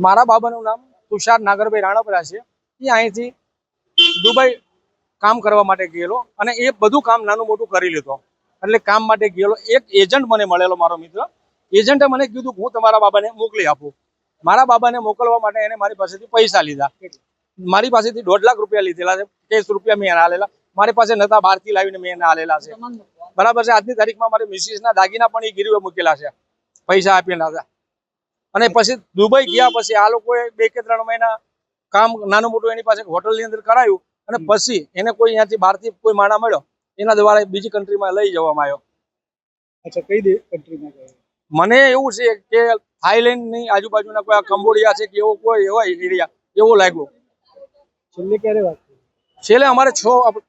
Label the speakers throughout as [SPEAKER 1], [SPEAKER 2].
[SPEAKER 1] મારા બાબાનું નામ તુષાર નાગરભાઈ રાણપરા છે। એ અહીંથી દુબઈ કામ કરવા માટે ગયેલો અને એ બધું કામ નાનું મોટું કરી લીધો। એટલે કામ માટે ગયેલો એક એજન્ટ મને મળેલો, મારો મિત્ર। એજન્ટે મને કીધું હું તમારા બાબાને મોકલી આપું। મારા બાબાને મોકલવા માટે એને મારી પાસેથી પૈસા લીધા। મારી પાસેથી 1.5 લાખ રૂપિયા લીધેલા છે। કેશ રૂપિયા મેં એને આલેલા, મારી પાસે નતા, બહારથી લાવીને મેં એને આલેલા છે। બરાબર છે। આજની તારીખમાં મારી મિસિસના દાગીના પણ એ ગીરવે મૂકેલા છે, પૈસા આપેલા હતા। અને પછી દુબઈ ગયા પછી આ લોકોએ 2 કે 3 મહિના કામ નાનું મોટું એની પાસે હોટલની અંદર કરાયું અને પછી એને કોઈ અહીંયાથી બહારથી કોઈ માણા મળ્યો, એના દ્વારા બીજી કન્ટ્રીમાં લઈ જવામાં આવ્યો।
[SPEAKER 2] અચ્છા, કઈ કન્ટ્રીમાં ગયો?
[SPEAKER 1] મને એવું છે કે થાઈલેન્ડની આજુબાજુના કોઈ કંબોડિયા છે કે એવો કોઈ એવો એરિયા એવું લાગ્યું।
[SPEAKER 2] છેલ્લે ક્યારે વાત થઈ?
[SPEAKER 1] છેલ્લે અમારે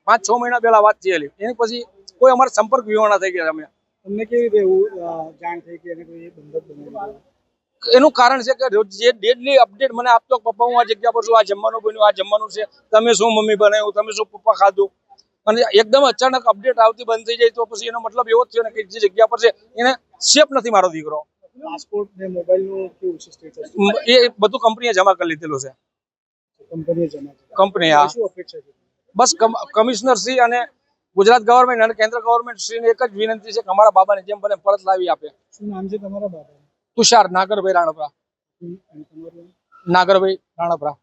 [SPEAKER 1] 5-6 મહિના પહેલા વાત થયેલી, એની પછી કોઈ અમારા સંપર્ક વિહોણા થઈ ગયા। અમે
[SPEAKER 2] તમને કેવી રીતે એવું જાણ થઈ કે એને કોઈ બંધક બનાવ્યું?
[SPEAKER 1] એનું કારણ છે કે જે ડેડલી અપડેટ મને આપતો, પપ્પા હું આ જગ્યા પર છું, આ જમવાનું બન્યું, આ જમવાનું છે, તમે શું મમ્મી બનાવ્યું, તમે શું પપ્પા ખાધું, અને એકદમ અચાનક અપડેટ આવતી બંધ થઈ જાય તો પછી એનો મતલબ એવો જ થયો ને કે જે જગ્યા પર છે એને સેફ નથી મારો દીકરો।
[SPEAKER 2] પાસપોર્ટ ને મોબાઈલનું કેવું છે સ્ટેટસ?
[SPEAKER 1] એ બધું કંપનીએ જમા કરી લીધેલું છે।
[SPEAKER 2] કંપનીએ જમા કરી?
[SPEAKER 1] કંપની, હા।
[SPEAKER 2] શું અપેક્ષા છે?
[SPEAKER 1] બસ કમિશનર શ્રી અને ગુજરાત ગવર્મેન્ટ અને કેન્દ્ર ગવર્મેન્ટ શ્રીને એક જ વિનંતી છે કે અમારા બાબાને જેમ બને પરત લાવી આપે।
[SPEAKER 2] શું નામ છે તમારા બાબાનું?
[SPEAKER 1] તુષાર નાગરભાઈ રાણપરા। નાગરભાઈ રાણપરા।